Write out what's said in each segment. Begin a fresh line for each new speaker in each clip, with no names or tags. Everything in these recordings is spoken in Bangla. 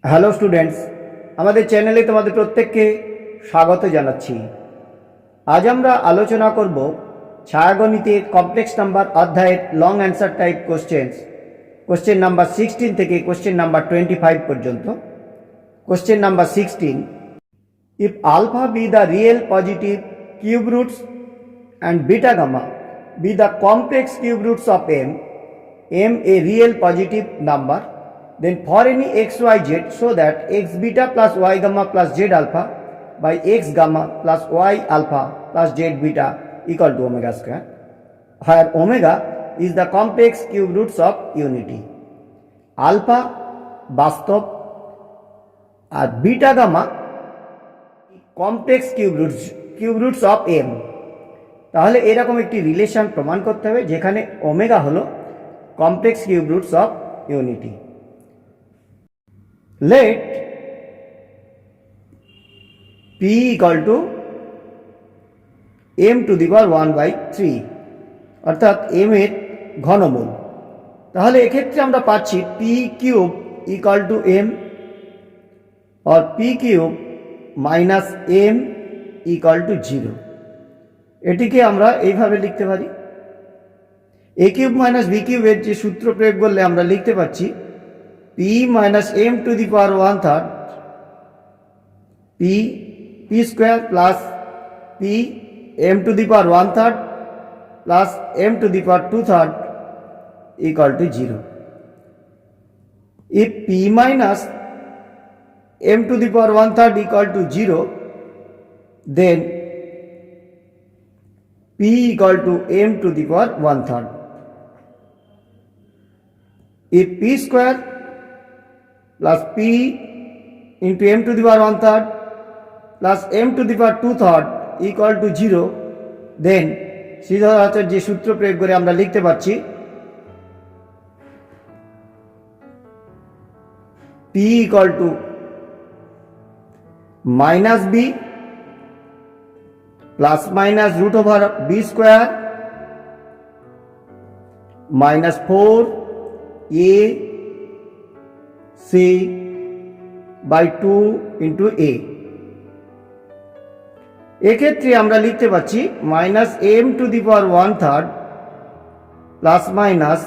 হ্যালো স্টুডেন্টস, আমাদের চ্যানেলে তোমাদের প্রত্যেককে স্বাগত জানাচ্ছি। আজ আমরা আলোচনা করব ছায়াগণিতের কমপ্লেক্স নাম্বার অধ্যায়ের long answer type question number 16 থেকে কোশ্চেন নাম্বার 25 পর্যন্ত। Question number 16, if alpha be the real positive cube roots and beta gamma be the complex cube roots of m a real positive number, then for any xyz, so that x beta plus y gamma plus z alpha by x gamma plus y alpha plus z beta equal to omega square, where omega is the complex cube roots of unity. Alpha বাস্তব আর beta gamma complex cube roots of M. তাহলে এরকম একটি রিলেশন প্রমাণ করতে হবে যেখানে ওমেগা হলো complex cube roots of unity. Let p equal to m to the power 1/3, অর্থাৎ m এর ঘনমূল। তাহলে এক্ষেত্রে আমরা পাচ্ছি p cube equal to m और p cube minus m equal to 0। এটিকে আমরা এইভাবে লিখতে পারি, a কিউব মাইনাস b কিউবের যে সূত্র প্রয়োগ করলে আমরা লিখতে পাচ্ছি p minus m to the power 1/3 p square plus p m to the power 1/3 plus m to the power 2/3 equal to 0. If p minus m to the power 1/3 equal to 0, then p equal to m to the power 1/3. If p square plus p into m to the power 1/3 plus m to the power 2/3 equal to 0, then সিদ্ধান্তের যে সূত্র প্রয়োগ করে আমরা লিখতে পাচ্ছি p equal to minus b plus minus root over b square minus 4a c by 2 into a। এক্ষেত্রে আমরা লিখতে পাচ্ছি minus m to the power 1/3 plus minus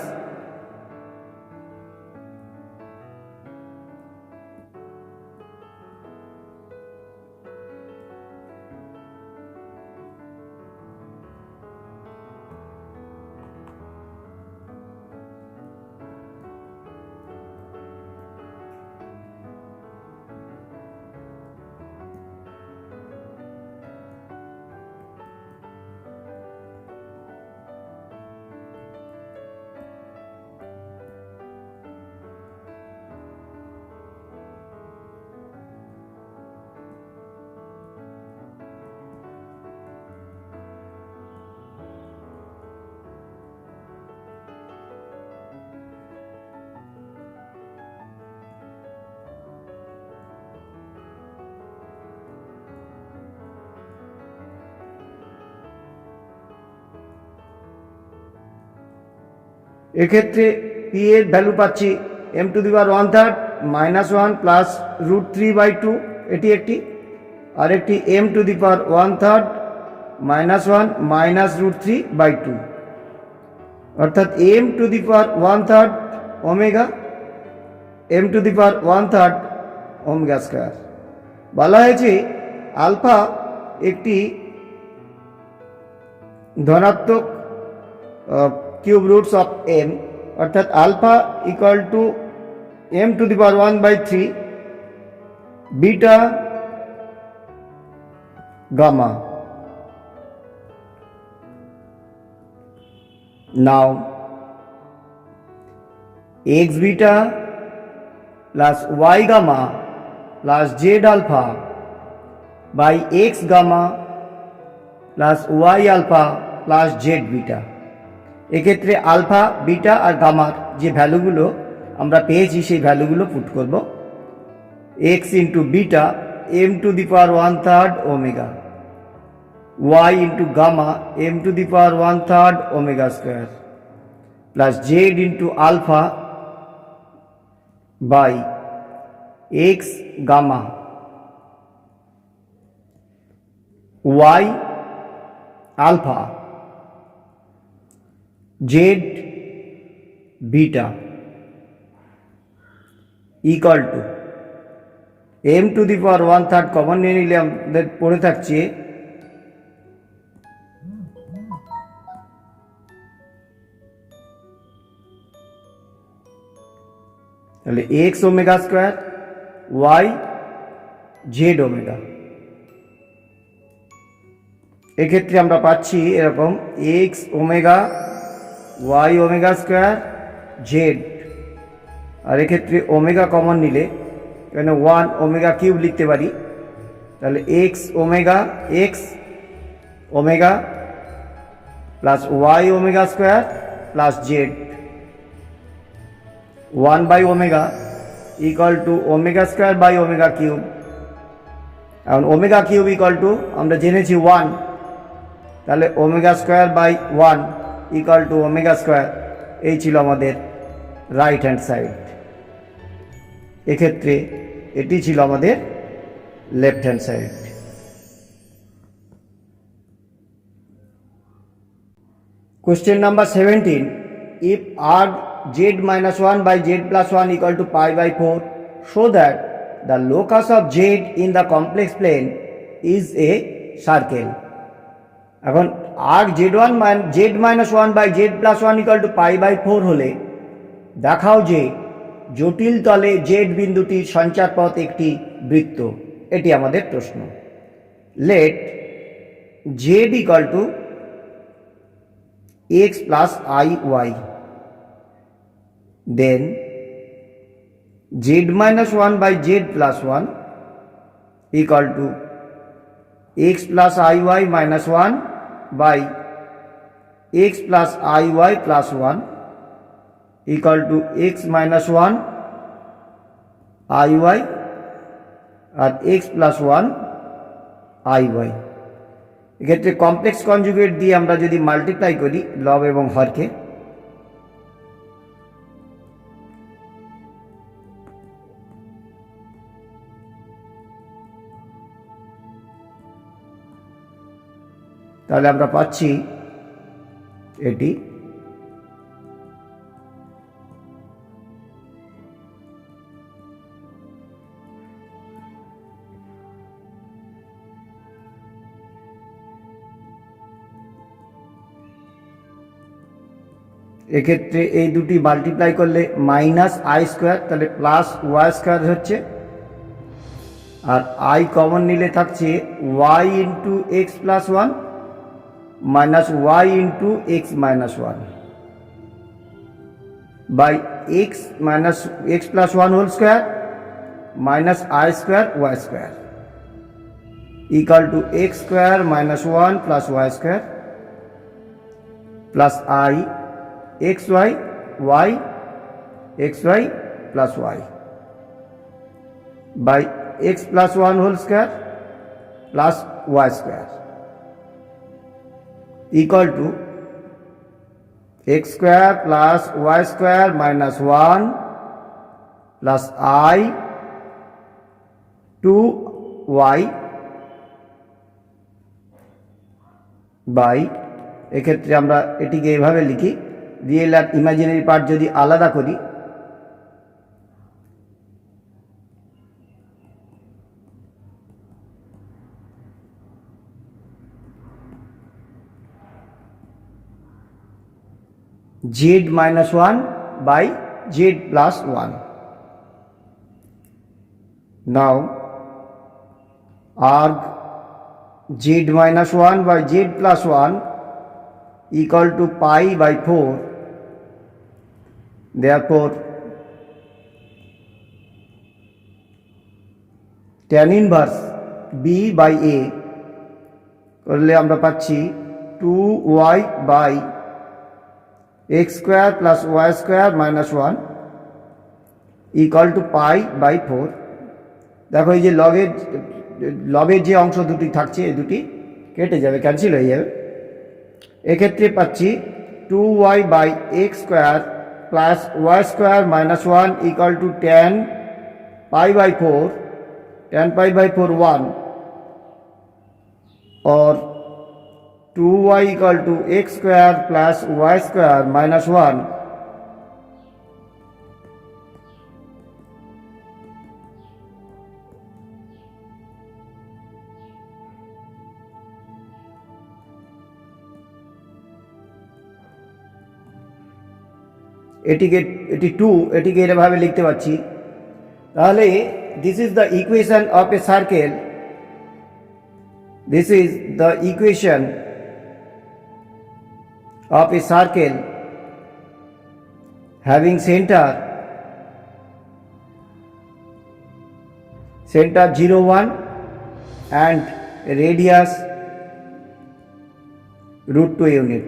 এক্ষেত্রে p এর ভ্যালু পাচ্ছি m to the power 1/3 minus 1 plus root 3/2, এটি একটি। আরেকটি m to the power 1/3 minus 1 minus root 3/2, অর্থাৎ m to the power 1/3 omega m to the power 1/3 omega square. বলা হয়েছে আলফা একটি ধনাত্মক কিউব রুটস অফ m, অর্থাৎ alpha equal to m to the power 1/3 beta gamma. Now x beta plus y gamma plus z alpha by x gamma plus y alpha plus z beta. এক্ষেত্রে আলফা বিটা আর গামার যে ভ্যালুগুলো আমরা পেয়েছি সেই ভ্যালুগুলো পুট করব। x into beta m to the power 1/3 omega, y into gamma m to the power 1/3 omega square plus z into alpha by x gamma, y alpha, z beta equal to m to the power 1/3 common নিয়ে নিলে আমাদের পড়ে থাকছে তাহলে x omega square y z omega. এক্ষেত্রে আমরা পাচ্ছি এরকম x omega y omega square z, আর এক্ষেত্রে ওমেগা কমন নিলে এখানে 1 ওমেগা কিউব লিখতে পারি, তাহলে x omega plus y omega square plus z 1/ওমেগা equal to omega square by omega cube. এখন ওমেগা কিউব ইকুয়াল টু আমরা জেনেছি 1, তাহলে omega square by 1 equal to omega square. এই ছিল আমাদের রাইট হ্যান্ড সাইড। এক্ষেত্রে এটি ছিল আমাদের left hand side. Question number 17, if arg z-1/z+1 equal to pi/4, show that the locus of z in the complex plane is a circle. এখন arg z-1/z+1 equal to pi/4 হলে দেখাও যে জটিল তলে জেড বিন্দুটির সঞ্চারপথ একটি বৃত্ত। এটি আমাদের প্রশ্ন। Let z equal to x plus i y, then z-1/z+1 equal to x plus iy minus 1 by x plus iy plus 1 equal to x minus 1 iy R x plus 1 iy। এক্ষেত্রে কমপ্লেক্স কনজুগেট দিয়ে আমরা যদি মাল্টিপ্লাই করি লব এবং হরকে, তাহলে আমরা পাচ্ছি এটি এক্ষেত্রে এই দুটি মাল্টিপ্লাই করলে মাইনাস আই স্কোয়ার, তাহলে প্লাস ওয়াই স্কোয়ার হচ্ছে, আর আই কমন নিলে থাকছে y into x plus 1 minus y into x minus 1 by x minus x plus 1 whole square minus I square y square equal to x square minus 1 plus y square plus I xy y xy plus y by x plus 1 whole square plus y square equal to x square plus y square minus 1 plus I 2y by, এক্ষেত্রে আমরা এটিকে এভাবে লিখি, রিয়েল আর ইমাজিনারি পার্ট যদি আলাদা করি z-1 by z+1. Now arg z-1 by z+1 equal to pi/4. Therefore tan inverse b by a করলে আমরা পাচ্ছি 2y by x square plus y square minus 1 equal to pi/4. দেখো এই যে লবের যে অংশ দুটি থাকছে এই দুটি কেটে যাবে, ক্যান্সেল হয়ে যাবে। এক্ষেত্রে পাচ্ছি 2y by x square plus y square minus 1 equal to tan pi by 4, tan pi by 4 1, or 2y equal to x square plus y square minus 1, এটি 2, এটিকে এভাবে লিখতে পাচ্ছি। তাহলে this is the equation of a circle, this is the equation of a circle having centre 0 1 and radius √2 unit।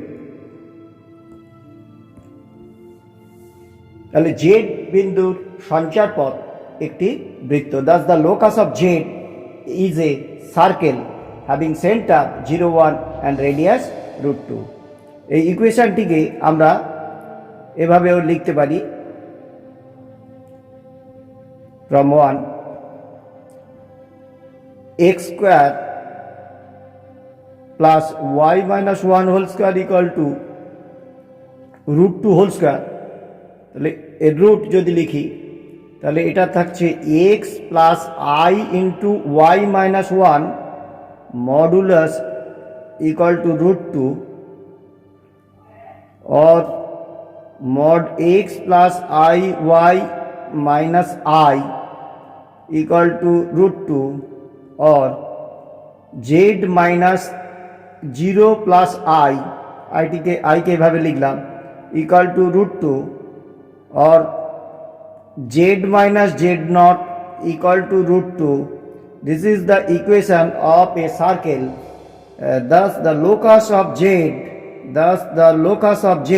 তাহলে জেড বিন্দুর সঞ্চার পথ একটি বৃত্ত। Thus the locus of z is a circle having centre 0 1 and radius √2। এই ইকুয়েশনটিকে আমরা এভাবেও লিখতে পারি, from 1 x square plus y minus 1 whole square equal to √2 whole square. তাহলে এর রুট যদি লিখি তাহলে এটা থাকছে x plus i into y minus 1 modulus equal to √2, or mod x plus i y minus i equal to √2, or z minus 0 plus i কে এভাবে লিখলাম equal to √2, or z minus z naught equal to √2. This is the equation of a circle. Thus the locus of z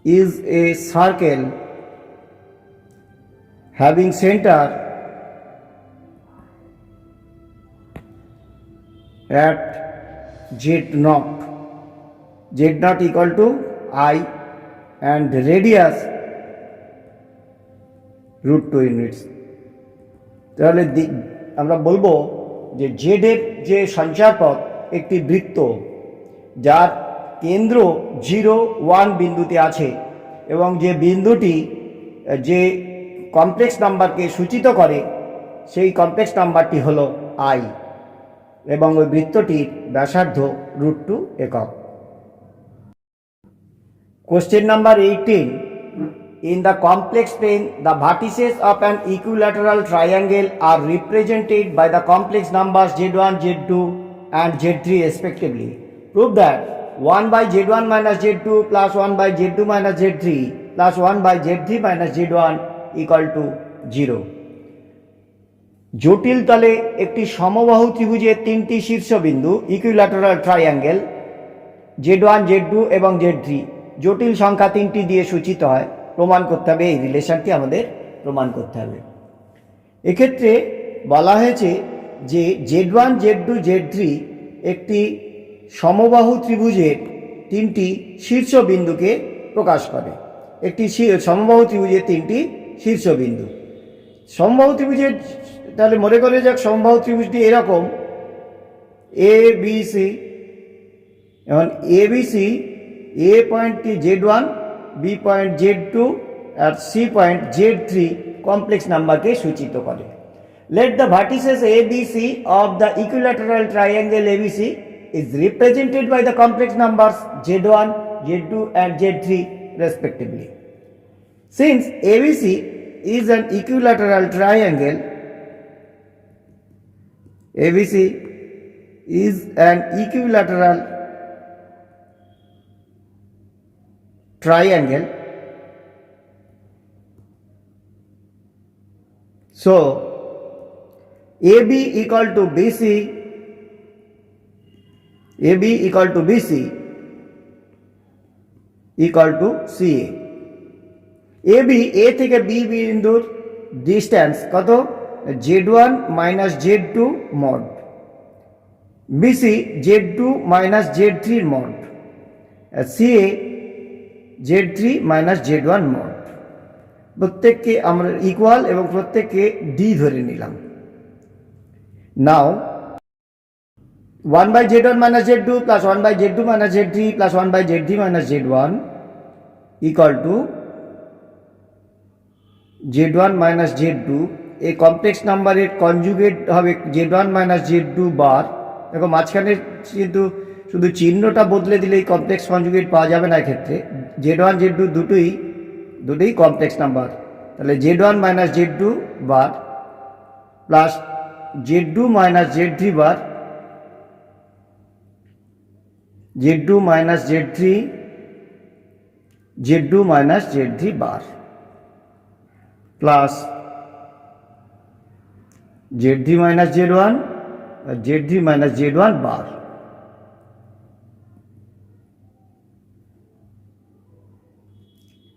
is a circle having center at z naught equal to I and radius √2 units। তাহলে আমরা বলবো যে জেড এর যে সঞ্চার পথ একটি বৃত্ত যার কেন্দ্র 0 1 বিন্দুতে আছে, এবং যে বিন্দুটি যে কমপ্লেক্স নাম্বারকে সূচিত করে সেই কমপ্লেক্স নাম্বারটি হলো I, এবং ওই বৃত্তটির ব্যাসার্ধ √2 একক। Question number 18. In the complex plane, the vertices of an equilateral triangle are represented by the complex numbers z1, z2 and z3 respectively. Prove that 1 by z1 minus z2 plus 1 by z2 minus z3 plus 1 by z3 minus z1 equal to 0. জটিল তলে একটি সমবাহু ত্রিভুজের তিনটি শীর্ষবিন্দু ইকুইল্যাটারাল ট্রায়াঙ্গেল z1, z2 এবং z3 জটিল সংখ্যা 3টি দিয়ে সূচিত হয়। প্রমাণ করতে হবে, এই রিলেশনটি আমাদের প্রমাণ করতে হবে। এক্ষেত্রে বলা হয়েছে যে z1, z2, z3 একটি সমবাহু ত্রিভুজের তিনটি শীর্ষবিন্দুকে প্রকাশ করে। একটি সমবাহু ত্রিভুজের তিনটি শীর্ষবিন্দু। সমবাহু ত্রিভুজের, তাহলে মনে করে যাক সমবাহু ত্রিভুজটি এরকম এ বি সি। এখন এ বি সি, এ পয়েন্টটি z1, বি পয়েন্ট z2 আর সি পয়েন্ট z3 কমপ্লেক্স নাম্বারকে সূচিত করে। Let the vertices A B C of the equilateral triangle ABC is represented by the complex numbers z1, z2 and z3 respectively. Since ABC is an equilateral triangle, ABC is an equilateral triangle, so AB equal to BC, AB equal to BC equal to CA. AB A থেকে B বিন্দুর ডিস্টেন্স কত? z1 minus z2 mod, BC z2 minus z3 mod, CA z3 minus z1 mod. প্রত্যেককে আমরা ইকুয়াল এবং প্রত্যেককে ডি ধরে নিলাম। নাও 1/z1 minus z2 plus 1/z2 minus z3 plus 1/z3 minus z1 equal to z1 minus z2, এই কমপ্লেক্স নাম্বারের কনজুগেট হবে z1 minus z2 বার। দেখো মাঝখানে কিন্তু শুধু চিহ্নটা বদলে দিলে এই কমপ্লেক্স কনজুগেট পাওয়া যাবে না। এক্ষেত্রে z1 z2 দুটোই কমপ্লেক্স নাম্বার, তাহলে z1 minus z2 bar plus z2 minus z3 বার, z2 minus z3 বার প্লাস z3 minus z1 और z3 minus z1 bar.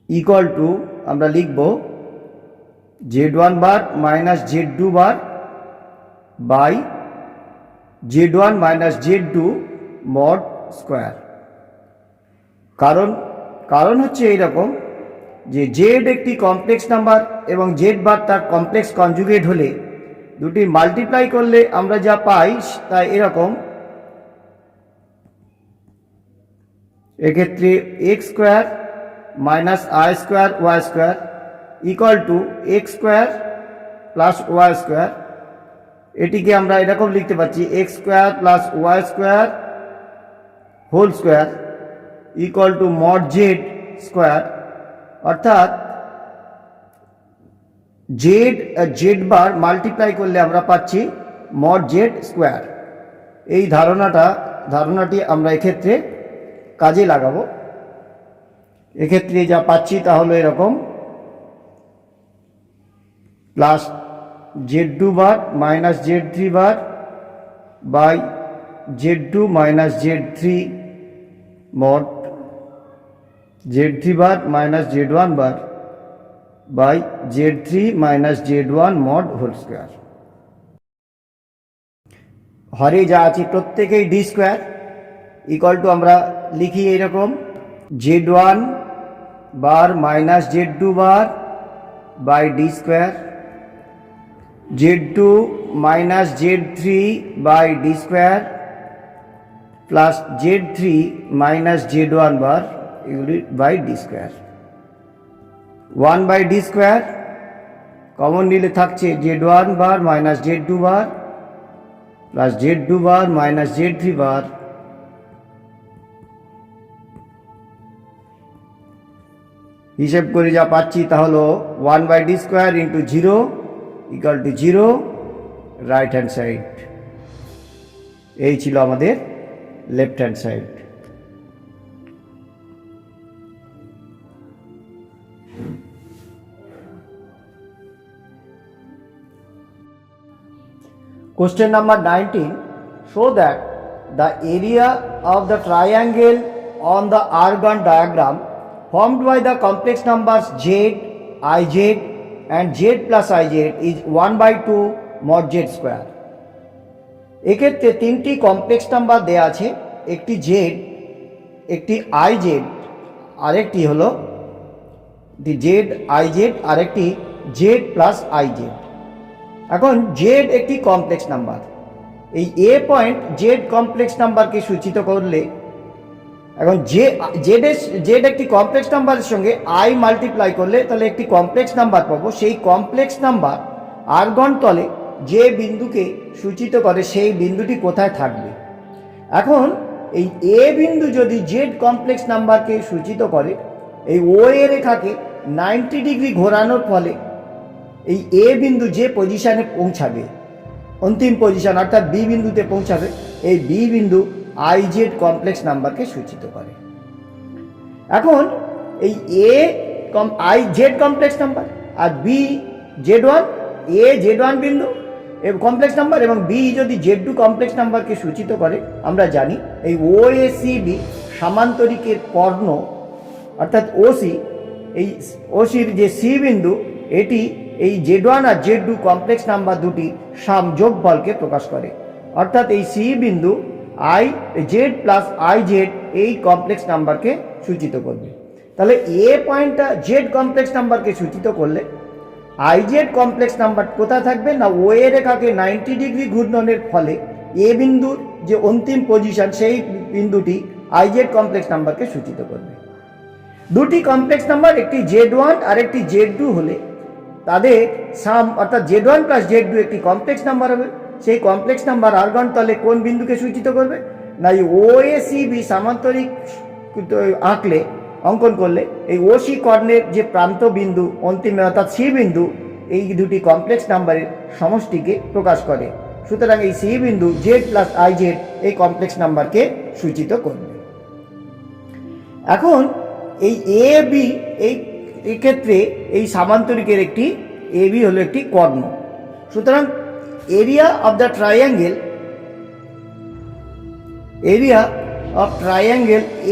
Equal to আমরা লিখব z1 bar minus z2 bar by z1 minus z2 mod square. কারণ হচ্ছে এইরকম যে জেড একটি কমপ্লেক্স নাম্বার এবং জেড বার তার কমপ্লেক্স কনজুগেট হলে দুটি মাল্টিপ্লাই করলে আমরা যা পাই তা এরকম। এক্ষেত্রে x square minus i square y square equal to x square plus y square. এটিকে আমরা এরকম লিখতে পাচ্ছি x square plus y square whole square equal to mod z square. অর্থাৎ জেড বার মাল্টিপ্লাই করলে আমরা পাচ্ছি মড জেড স্কোয়ার। এই ধারণাটি আমরা এক্ষেত্রে কাজে লাগাবো। এক্ষেত্রে যা পাচ্ছি তা হলো এরকম প্লাস z2 বার মাইনাস z3 বার by z2 minus z3 mod z3 বার মাইনাস z1 বার by z3 minus z1 mod whole square. হরে যা আছে প্রত্যেকেই ডি স্কোয়ার ইকুয়াল টু আমরা লিখি এইরকম z1 bar minus z2 bar by d square, z2 minus z3 by d square plus z3 minus z1 bar unit by d square. 1 by d square common নিলে থাকছে z1 bar minus z2 bar plus z2 বার মাইনাস z3 বার হিসেব করে যা পাচ্ছি তা হলো 1 by d square into 0 equal to 0 right hand side. এই ছিল আমাদের left hand side. Question number 19. Show that the area of the triangle on the argon diagram formed by the complex numbers z, ij and z plus ij is 1/2 mod z square. এক্ষেত্রে তিনটি কমপ্লেক্স নাম্বার দেয়া আছে, একটি জেড, একটি আইজেড, আরেকটি হলো জেড আইজেড, আরেকটি জেড প্লাস আইজেড। এখন জেড একটি কমপ্লেক্স নাম্বার, এই এ পয়েন্ট জেড কমপ্লেক্স নাম্বারকে সূচিত করলে এখন জেড একটি কমপ্লেক্স নাম্বারের সঙ্গে আই মাল্টিপ্লাই করলে তাহলে একটি কমপ্লেক্স নাম্বার পাবো। সেই কমপ্লেক্স নাম্বার আর্গন তলে যে বিন্দুকে সূচিত করে সেই বিন্দুটি কোথায় থাকবে। এখন এই এ বিন্দু যদি জেড কমপ্লেক্স নাম্বারকে সূচিত করে, এই ও এ রেখাকে 90 ডিগ্রি ঘোরানোর ফলে এই এ বিন্দু যে পজিশানে পৌঁছাবে, অন্তিম পজিশন অর্থাৎ বি বিন্দুতে পৌঁছাবে, এই বি বিন্দু আই জেড কমপ্লেক্স নাম্বারকে সূচিত করে। এখন এই A i z complex number আর B z one, A z one বিন্দু কমপ্লেক্স নাম্বার এবং বি যদি জেড টু কমপ্লেক্স নাম্বারকে সূচিত করে, আমরা জানি এই ও এ সি বি সামান্তরিকের কর্ণ অর্থাৎ ওসি, এই ওসির যে সি বিন্দু এটি এই জেড ওয়ান আর জেড টু কমপ্লেক্স নাম্বার দুটি যোগফলকে প্রকাশ করে। অর্থাৎ এই সি বিন্দু I Z plus i Z এই কমপ্লেক্স নাম্বারকে সূচিত করবে। তাহলে এ পয়েন্টটা জেড কমপ্লেক্স নাম্বারকে সূচিত করলে আই জেড কমপ্লেক্স নাম্বার কোথায় থাকবে না ও এ রেখাকে 90 ডিগ্রি ঘূর্ণনের ফলে এ বিন্দুর যে অন্তিম পজিশন সেই বিন্দুটি আই জেড কমপ্লেক্স নাম্বারকে সূচিত করবে। দুটি কমপ্লেক্স নাম্বার একটি জেড ওয়ান আর একটি জেড টু হলে তাদের সাম অর্থাৎ z one plus z two একটি কমপ্লেক্স নাম্বার হবে। সেই কমপ্লেক্স নাম্বার আর্গন তলে কোন বিন্দুকে সূচিত করবে না এই ও এ সি বি সামান্তরিক আঁকলে অঙ্কন করলে এই ও সি কর্ণের যে প্রান্ত বিন্দু অন্তিম অর্থাৎ সি বিন্দু এই দুটি কমপ্লেক্স নাম্বারের সমষ্টিকে প্রকাশ করে। সুতরাং এই সি বিন্দু জেড প্লাস আই জেড এই কমপ্লেক্স নাম্বারকে সূচিত করবে। এখন এই এ বি এই ক্ষেত্রে এই সামান্তরিকের একটি এ বি হলো একটি কর্ণ। সুতরাং area of the triangle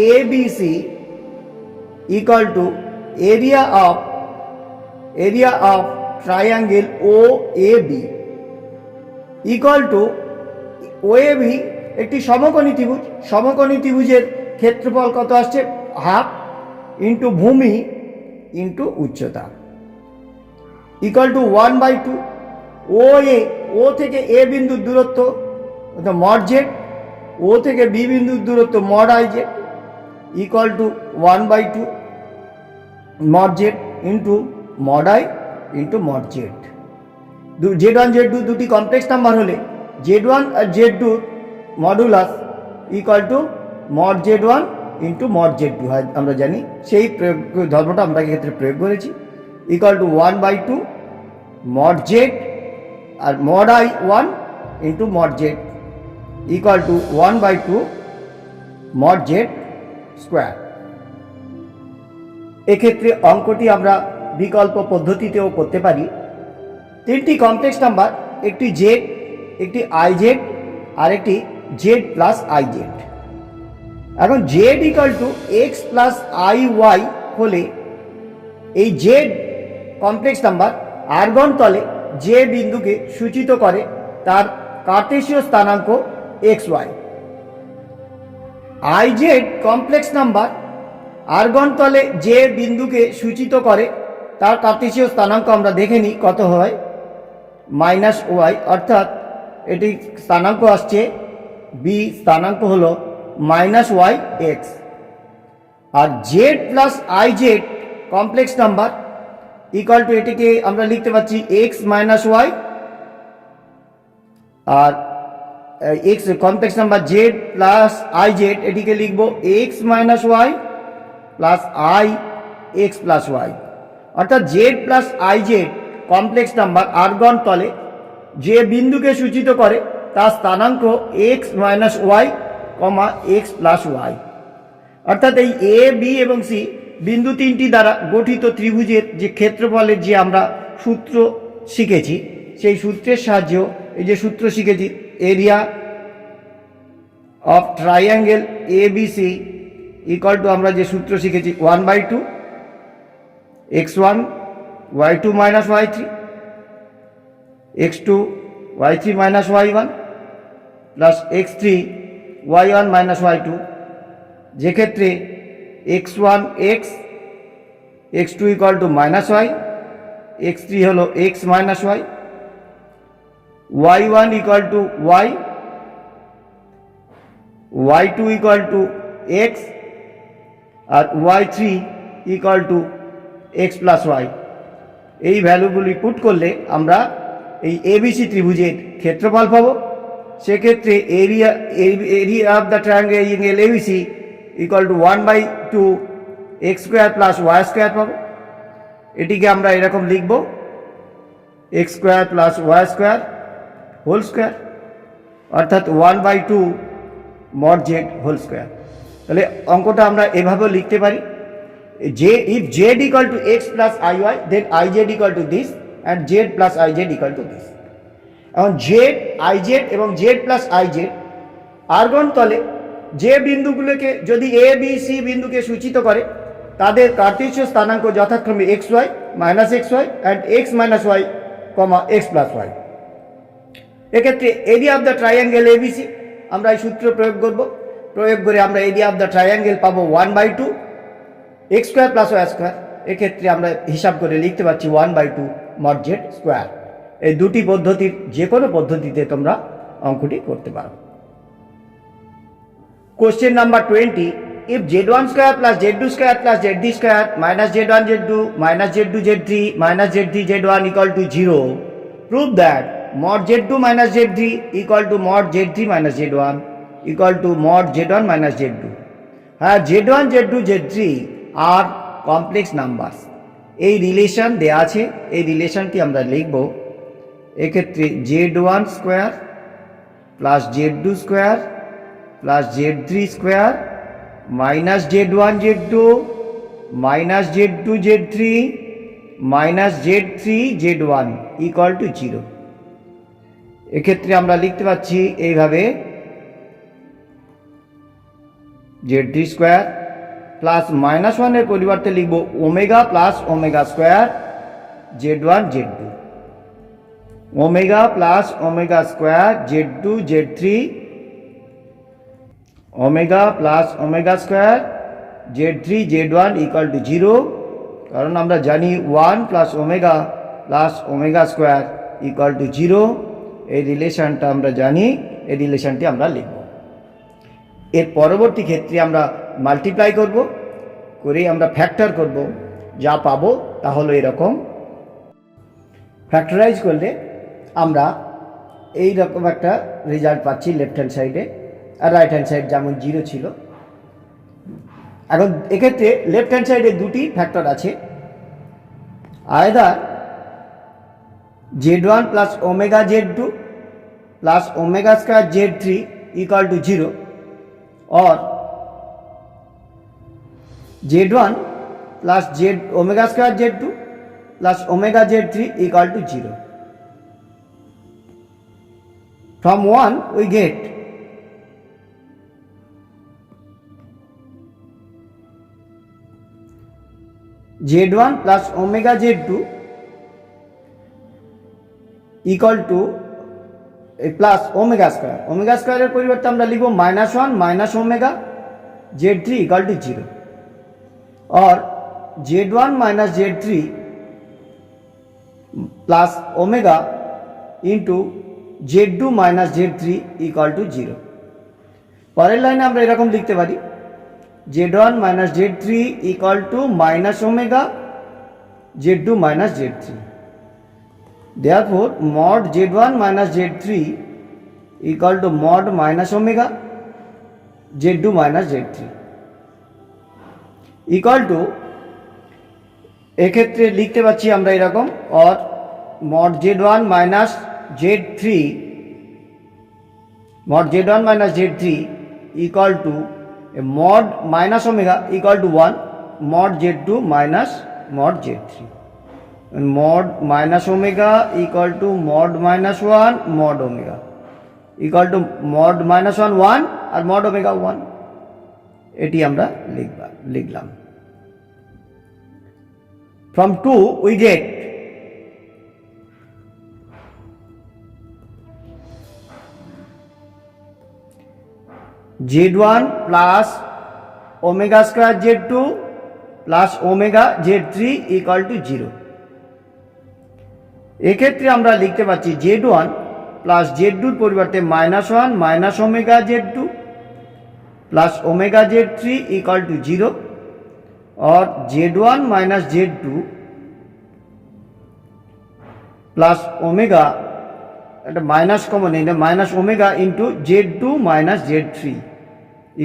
ABC equal to area of triangle OAB equal to OAB একটি সমকোণী ত্রিভুজ। সমকোণী ত্রিভুজের ক্ষেত্রফল কত আসছে হাফ ইন্টু ভূমি ইন্টু উচ্চতা ইকুয়াল টু 1/2। ও থেকে এ বিন্দুর দূরত্ব মড জেড, ও থেকে বি বিন্দুর দূরত্ব mod i z equal to 1/2 mod z into mod i into mod z. Z one z two দুটি কমপ্লেক্স নাম্বার হলে জেড ওয়ান আর z two modulus equal to mod z one into mod z two হয় আমরা জানি, সেই প্রয়োগ ধর্মটা আমরা এক্ষেত্রে প্রয়োগ করেছি। ইকুয়াল টু 1/2 মড জেড আর mod i one into mod z equal to 1/2 mod z square. এক্ষেত্রে অঙ্কটি আমরা বিকল্প পদ্ধতিতেও করতে পারি। তিনটি কমপ্লেক্স নাম্বার, একটি জেড, একটি আই জেড আর একটি জেড প্লাস আই জেড। এখন z equal to x plus i y হলে এই জেড কমপ্লেক্স নাম্বার আর্গন তলে যে বিন্দুকে সূচিত করে তার কার্টেসীয় স্থানাঙ্ক x y. I z complex number Argand তলে যে বিন্দুকে সূচিত করে তার কার্টেসীয় স্থানাঙ্ক আমরা দেখে নিই কত হয় মাইনাস ওয়াই, অর্থাৎ এটি স্থানাঙ্ক আসছে বি, স্থানাঙ্ক হলো মাইনাস ওয়াই এক্স। আর z plus i z complex number equal to এটিকে আমরা লিখতে পাচ্ছি এক্স মাইনাস ওয়াই, আর x complex number z plus i z এটিকে লিখব x minus y plus i x plus y. অর্থাৎ z plus i z complex number Argand তলে যে বিন্দুকে সূচিত করে তার স্থানাঙ্ক x minus y comma x plus y. অর্থাৎ এই এ বি এবং সি বিন্দু তিনটি দ্বারা গঠিত ত্রিভুজের যে ক্ষেত্রফলের যে আমরা সূত্র শিখেছি সেই সূত্রের সাহায্যেও এই যে সূত্র শিখেছি area of triangle ABC equal to আমরা যে সূত্র শিখেছি 1/2 x1 y2 minus y3 x2 y3 minus y1 plus x3 y1 minus y2, যেক্ষেত্রে x1 x, x2 equal to minus y, x3 হলো x minus y, y1 equal to y, y2 equal to x আর y3 equal to x plus y। এই ভ্যালুগুলি পুট করলে আমরা এই ABC ত্রিভুজের ক্ষেত্রফল পাবো। সেক্ষেত্রে area of the triangle ABC equal to 1/2 x square plus y square পাবো। এটিকে আমরা এরকম লিখব x square plus y square whole square, অর্থাৎ 1/2 মড জেড হোল স্কোয়ার। তাহলে অঙ্কটা আমরা এভাবেও লিখতে পারি যে if z equal to x plus iy then iz equal to this and z plus iz equal to this। এখন z iz এবং z plus iz আর্গন তলে যে বিন্দুগুলোকে যদি এ বি সি বিন্দুকে সূচিত করে তাদের কার্টেসীয় স্থানাঙ্ক যথাক্রমে x y minus x y and x minus y comma x plus y. এক্ষেত্রে area of the triangle ABC আমরা এই সূত্র প্রয়োগ করব। প্রয়োগ করে আমরা এরিয়া অফ দ্য ট্রায়াঙ্গেল পাবো 1/2 x square plus y square, এক্ষেত্রে আমরা হিসাব করে লিখতে পারছি 1/2 মড জেড স্কোয়ার। এই দুটি পদ্ধতির যে কোনো পদ্ধতিতে তোমরা অঙ্কটি করতে পারো। Question number 20, if z1 square plus z2 square plus zd square minus z1 z2 minus z2 z3 minus z3 z1 equal to 0, prove that mod z2 minus z3 equal to mod z3 minus z1 equal to mod z1 minus z2. হ্যাঁ, z1 z2 z3 আর কমপ্লেক্স নাম্বারস। এই রিলেশন দেওয়া আছে, এই রিলেশনটি আমরা লিখব। এক্ষেত্রে z1 square plus z2 square plus z3 square minus z1 z2 minus z2 z3 minus z3 z1 equal to 0। এক্ষেত্রে আমরা লিখতে পাচ্ছি এইভাবে z3 স্কোয়ার প্লাস মাইনাস ওয়ানের পরিবর্তে লিখব omega plus omega square z1 z2, omega plus omega square z2 z3, omega plus omega square z3 z1 equal to 0, কারণ আমরা জানি 1 plus omega square equal to 0। এই রিলেশনটা আমরা জানি, এই রিলেশনটি আমরা লিখব। এর পরবর্তী ক্ষেত্রে আমরা মাল্টিপ্লাই করব, করে আমরা ফ্যাক্টর করব, যা পাবো তা হলো এরকম। ফ্যাক্টরাইজ করলে আমরা এই রকম একটা রেজাল্ট পাচ্ছি লেফট হ্যান্ড সাইডে, আর রাইট হ্যান্ড সাইড যেমন 0 ছিল। এখন এক্ষেত্রে লেফট হ্যান্ড সাইডে দুটি ফ্যাক্টর আছে, either z1 plus omega z2 plus omega square z3 equal to 0 और z1 plus z omega square z2 plus omega z3 equal to 0। From 1 we get z1 plus omega z2 equal to plus omega square, omega স্কোয়ারের পরিবর্তে আমরা লিখব -1 minus omega z3 equal to 0 और z1 minus z3 plus omega into z2 minus z3 equal to 0। পরের লাইনে আমরা এরকম লিখতে পারি z1 minus z3 equal to minus omega z2 minus z3। Therefore mod z1 minus z3 equal to mod minus omega z2 minus z3 equal to এক্ষেত্রে লিখতে পাচ্ছি আমরা এরকম और mod z1 minus z3 mod z1 minus z3 equal to mod minus omega equal to 1 mod z2 minus mod z3 mod minus omega equal to mod minus 1 mod omega equal to mod minus 1 1 और mod omega 1 এটি আমরা লিখলাম। From 2 we get z1 plus omega square z2 plus omega z3 equal to 0। এক্ষেত্রে আমরা লিখতে পাচ্ছি z1 প্লাস z2 পরিবর্তে -1 minus omega z2 plus omega z3 equal to 0 और z1 minus z2 plus omega minus common है minus omega into z2 minus z3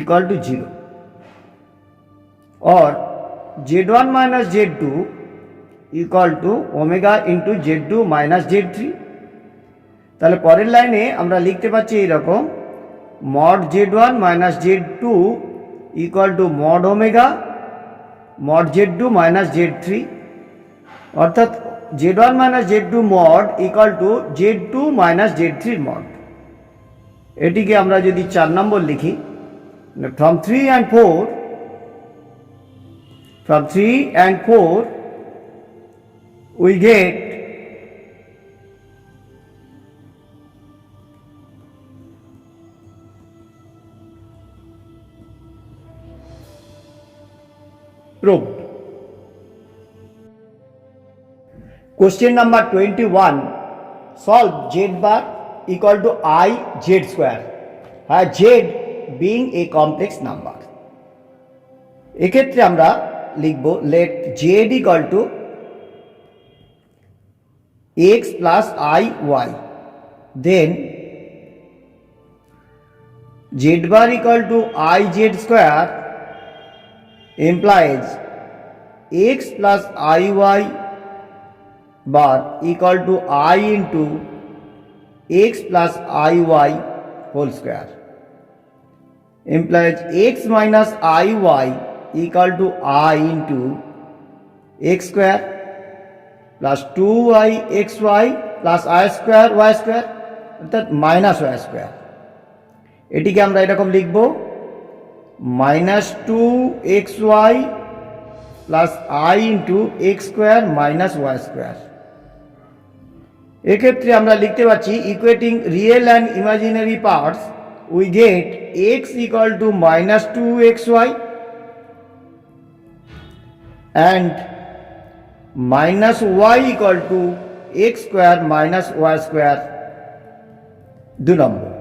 equal to 0 और z1 minus z2 equal to omega into z2 minus z3। তাহলে পরের লাইনে আমরা লিখতে পাচ্ছি এইরকম mod z1 minus z2 equal to mod omega mod z2 minus z3 অর্থাৎ z1 minus z2 mod equal to z2 minus z3 mod। এটিকে আমরা যদি 4 নম্বর লিখি from 3 and 4 we get proved. Question number 21. Solve z bar equal to I z square. Z being a complex number. এক্ষেত্রে আমরা লিখব let z equal to x plus I y. Then z bar equal to I z square implies x plus I y bar equal to I into x plus I y whole square. Implies x minus I y equal to I into x square plus 2y xy plus I square y square অর্থাৎ মাইনাস y square. এটিকে আমরা এরকম লিখব minus 2xy plus I into x square minus y square. এক্ষেত্রে আমরা লিখতে পাচ্ছি equating real and imaginary parts we get x equal to minus 2xy and minus y equal to x square minus y square 2 number.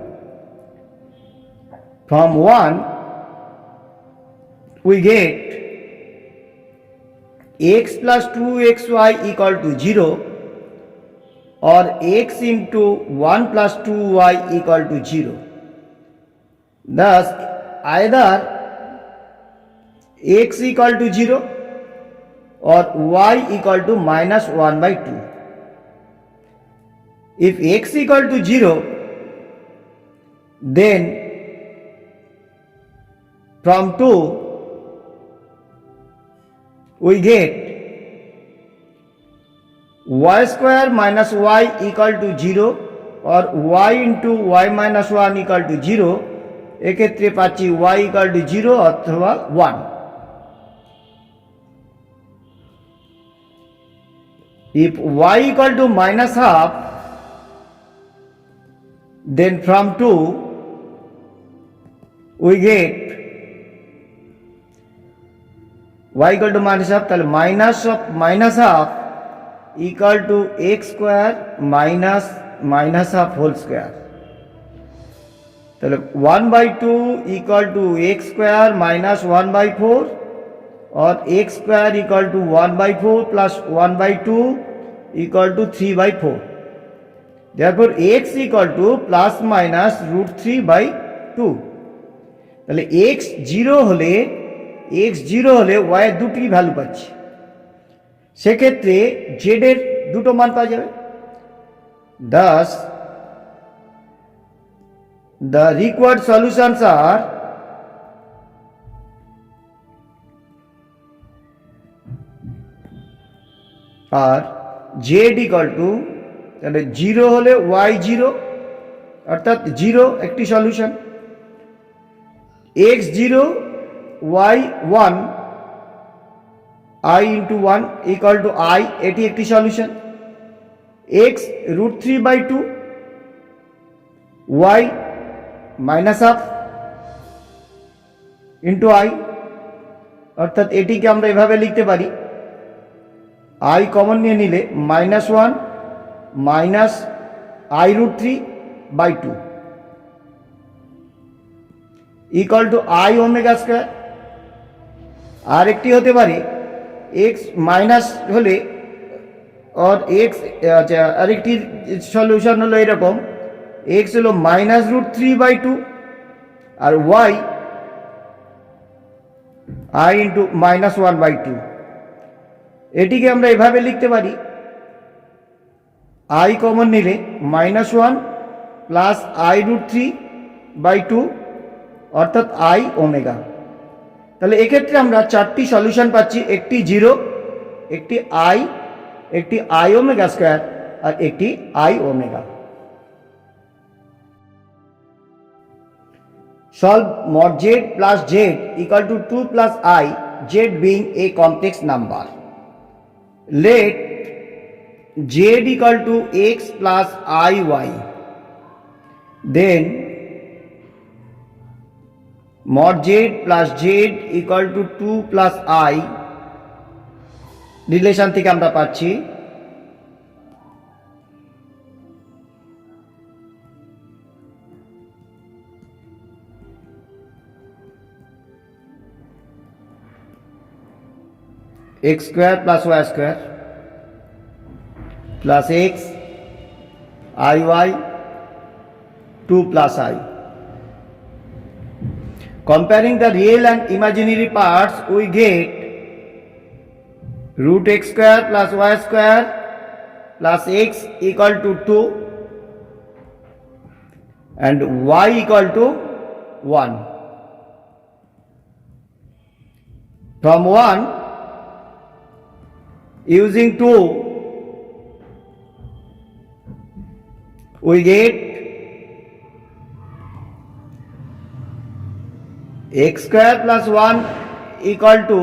From 1 we get x plus 2xy equal to 0 or x into 1 plus 2y equal to 0. Thus either x equal to 0 or y equal to minus 1 by 2. If x equal to 0, then from 2 we get y square minus y equal to 0 or y into y minus 1 equal to 0. এক্ষেত্রে পাচ্ছি y equal to 0 অথবা 1. If y equal to minus half, then from 2 we get y equal to minus half, তাহলে minus half equal to x square minus half whole square. তাহলে 1 by 2 equal to x square minus 1 by 4 or x square equal to 1 by 4 plus 1 by 2 equal to 3 by 4. Therefore x equal to plus minus root 3 by 2. তাহলে x 0 হলে y এর দুটি ভ্যালু পাচ্ছি, সেক্ষেত্রে z এর দুটো মান পাওয়া যাবে। Thus the required solutions are z equal to তাহলে 0 হলে y 0 অর্থাৎ 0 একটি solution, x 0 y 1 I into 1 equal to I এটি একটি solution, x root 3 by 2 y minus half into I অর্থাৎ এটিকে আমরা এভাবে লিখতে পারি I কমন নিয়ে নিলে minus 1 minus I root 3 by 2 equal to I omega square. আর একটি হতে পারে x মাইনাস হলে और x আরেকটি সলিউশন হলো এরকম x হলো মাইনাস রুট 3 বাই 2 আর y I into minus 1 by 2। এটিকে আমরা এভাবে লিখতে পারি I কমন নিলে minus 1 plus I root 3 by 2 অর্থাৎ I ওমেগা। তাহলে এক্ষেত্রে আমরা চারটি সলিউশন পাচ্ছি, একটি 0, একটি I, একটি I ওমেগা স্কয়ার আর একটি I omega. Solve mod z plus z equal to 2 plus I, z being a complex number. Let z equal to x plus iy. Then mod z plus z equal to 2 plus I relation থেকে আমরা পাচ্ছি x square plus y square plus x iy 2 plus I. Comparing the real and imaginary parts, we get root x square plus y square plus x equal to 2 and y equal to 1. From 1, using 2, we get x square plus 1 equal to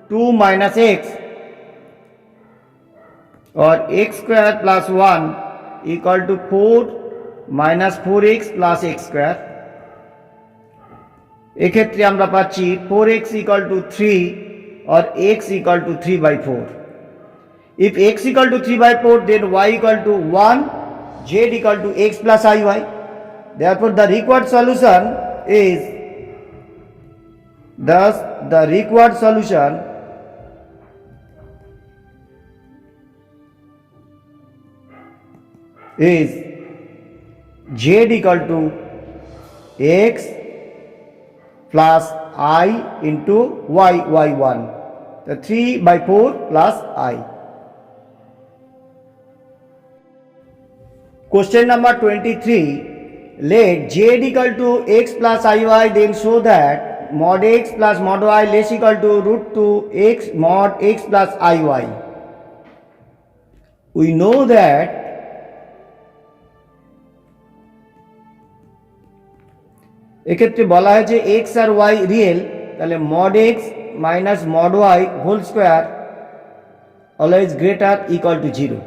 2 minus x, or x square plus 1 equal to 4 minus 4x plus x square. এক্ষেত্রে আমরা পাচ্ছি 4x equal to 3 or x equal to 3 by 4. If x equal to 3 by 4, then y equal to 1, z equal to x plus iy. Therefore, the required solution is z equal to x plus I into y1. The 3 by 4 plus I. Question number 23. Let z equal to x plus iy, then show that mod x plus mod y less equal to root 2 x mod x plus iy. We know that এক্ষেত্রে বলা হয়েছে x আর y রিয়েল, তাহলে mod x minus mod y whole square always greater equal to 0.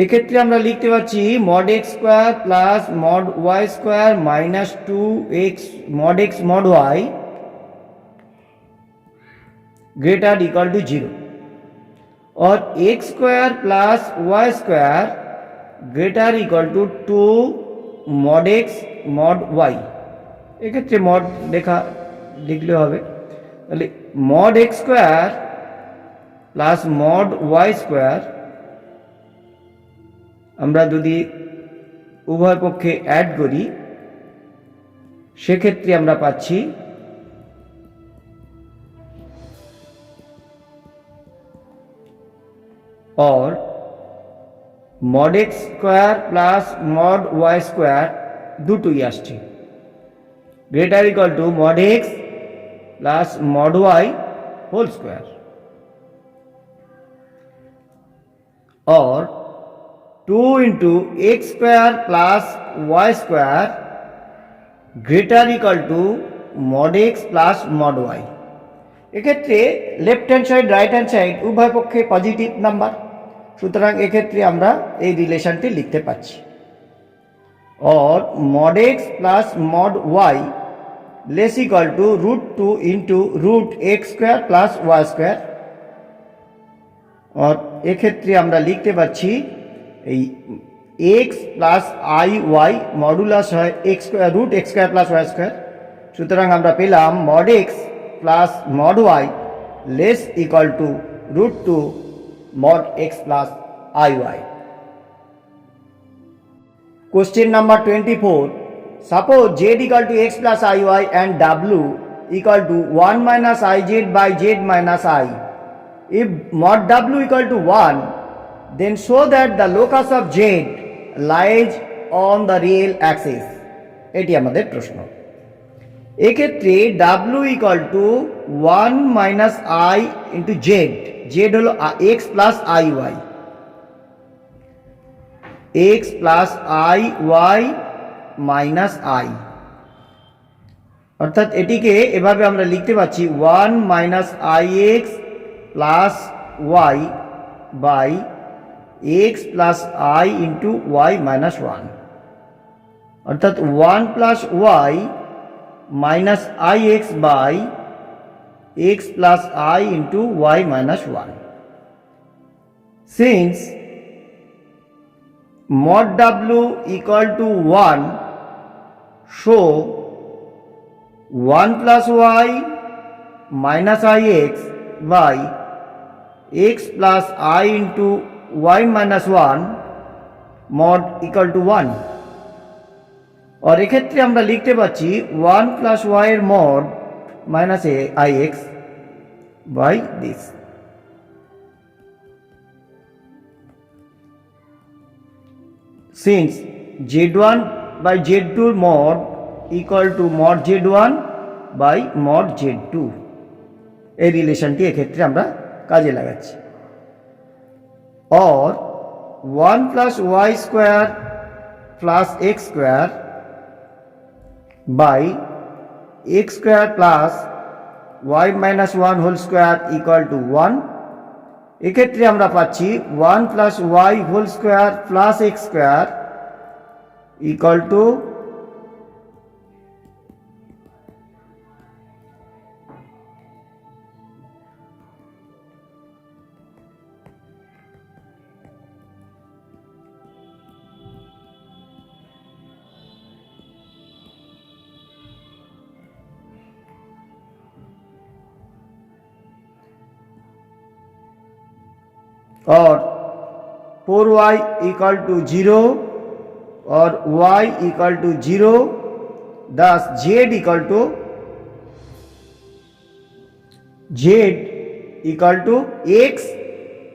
এক্ষেত্রে আমরা লিখতে পাচ্ছি mod x square plus mod y square minus 2x mod x mod y greater equal to 0, or x square plus y square greater equal to 2 mod x mod y. এক্ষেত্রে mod লিখলে হবে, তাহলে mod x square plus mod y square আমরা যদি উভয় পক্ষে অ্যাড করি সেক্ষেত্রে আমরা পাচ্ছি or mod x square plus mod y square দুটোই আসছে greater equal to mod x plus mod y whole square, or 2 into x square plus y square greater equal to mod x plus mod y. এক্ষেত্রে left hand side right hand side উভয় পক্ষে পজিটিভ নাম্বার, সুতরাং এক্ষেত্রে আমরা এই রিলেশনটি লিখতে পাচ্ছি, or mod x plus mod y less equal to root 2 into root x square plus y square, or এক্ষেত্রে আমরা লিখতে পাচ্ছি এই x plus i y modulus হয় x square root x square plus y square, সুতরাং আমরা পেলাম mod x plus mod y less equal to root two mod x plus i y. Question number 24. Suppose z equal to x plus iy and w equal to 1 minus iz by z minus I. If mod w equal to 1, then show that the locus of z lies on the real axis. এটি আমাদের প্রশ্ন। এক্ষেত্রে w equal to 1 minus I into z, z হলো x plus iy, x plus iy minus i, অর্থাৎ এটিকে এভাবে আমরা লিখতে পাচ্ছি 1 minus i x plus y by x plus i into y minus 1, অর্থাৎ 1 plus y minus i x by x plus I into y minus 1. Since mod w equal to 1, so 1 plus y minus ix by x plus I into y minus 1 mod equal to 1. और এক্ষেত্রে আমরা লিখতে পাচ্ছি 1 plus y এর mod minus ix by this. Since z1 by z2 mod equal to mod z1 by mod z2, এই রিলেশনটি এক্ষেত্রে আমরা কাজে লাগাচ্ছি। और 1 plus y square plus x square by x square plus y minus 1 whole square equal to 1. এক্ষেত্রে আমরা পাচ্ছি 1 plus y whole square plus x square equal to और 4y equal to 0 और y equal to 0, thus z equal to x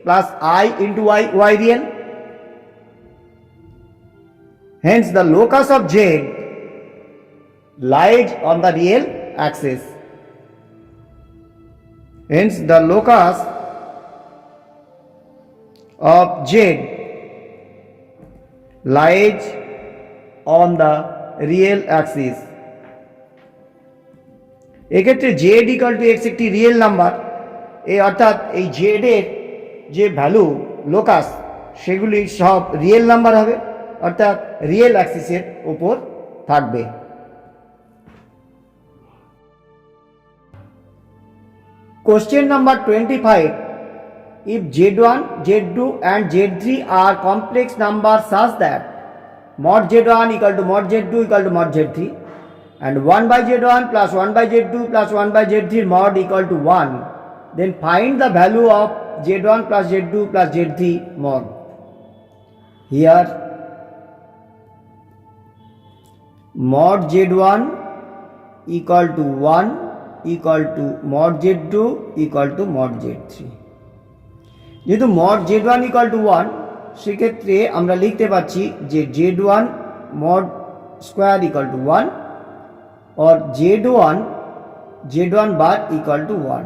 plus I into y real. Hence the locus of z lies on the real axis. Hence the locus of z lies on the real axis. এক্ষেত্রে z equal to x একটি রিয়েল নাম্বার, এই অর্থাৎ এই z এর যে ভ্যালু লোকাস সেগুলি সব রিয়েল নাম্বার হবে, অর্থাৎ রিয়েল অ্যাক্সিসের উপর থাকবে। Question number 25. If z1, z2 and z3 are complex numbers such that mod z1 equal to mod z2 equal to mod z3 and 1 by z1 plus 1 by z2 plus 1 by z3 mod equal to 1, then find the value of z1 plus z2 plus z3 mod. Here mod z1 equal to 1 equal to mod z2 equal to mod z3. যেহেতু mod z1 equal to 1, সেক্ষেত্রে আমরা লিখতে পাচ্ছি যে z1 mod square equal to 1 और z1 বার equal to 1.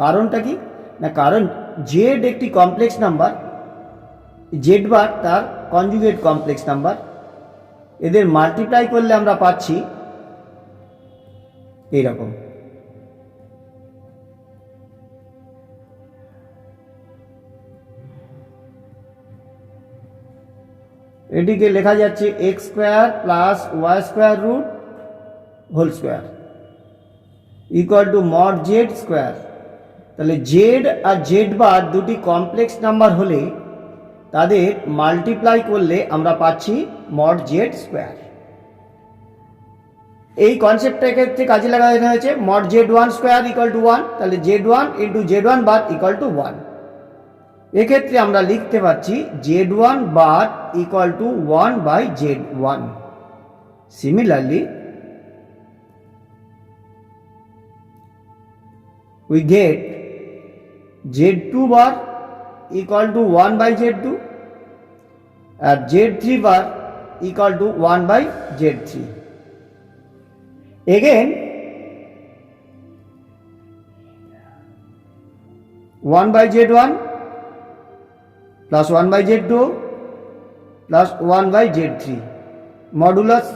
কারণটা কি না, কারণ z একটি কমপ্লেক্স নাম্বার, z বার তার কনজুগেট কমপ্লেক্স নাম্বার, এদের মাল্টিপ্লাই করলে আমরা পাচ্ছি এইরকম। এটিকে লেখা যাচ্ছে x square plus y square root whole square equal to mod z square. তাহলে জেড আর জেড বার দুটি কমপ্লেক্স নাম্বার হলে তাদের মাল্টিপ্লাই করলে আমরা পাচ্ছি মড জেড স্কোয়ার। এই কনসেপ্টটা ক্ষেত্রে কাজে লাগানো হয়েছে mod z one square equal two 1, তাহলে Z one into Z one bar equal to 1। এক্ষেত্রে আমরা লিখতে পাচ্ছি z1 bar equal to 1 by z1. Similarly, we get z2 bar equal to 1 by z2 and z3 bar equal to 1 by z3. Again 1 by z1 plus 1 by z2 plus 1 by z3 modulus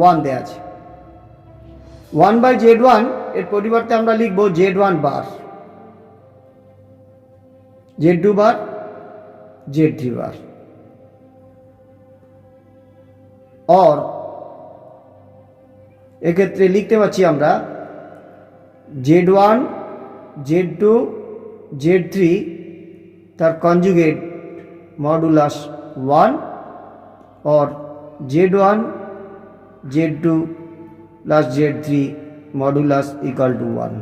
1 দেয়া আছে। 1 by z1 এর পরিবর্তে আমরা লিখব z1 বার, z2 বার, z3 বার। और এক্ষেত্রে লিখতে পাচ্ছি আমরা z1 Z2 Z3 তার কনজুগেট মডুলাস 1 और Z1 Z2 plus Z3 modulus equal two 1।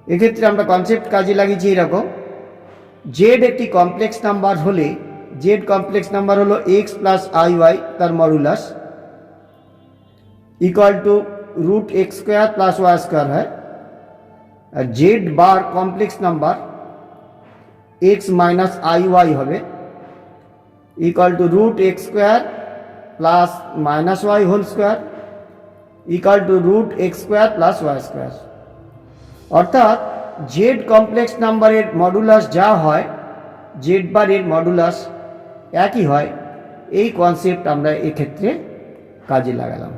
এক্ষেত্রে আমরা কনসেপ্ট কাজে লাগিয়েছি এরকম, জেড একটি কমপ্লেক্স নাম্বার হলে জেড কমপ্লেক্স নাম্বার হলো এক্স প্লাস আই ওয়াই তার modulus equal to root x square plus y square হয়। আর z bar complex number x minus i y হবে equal to root x square plus minus y whole square equal to root x square plus y square. অর্থাৎ জেড কমপ্লেক্স নাম্বারের মডুলাস যা হয় জেড বারের মডুলাস একই হয়। এই কনসেপ্ট আমরা এক্ষেত্রে কাজে লাগালাম।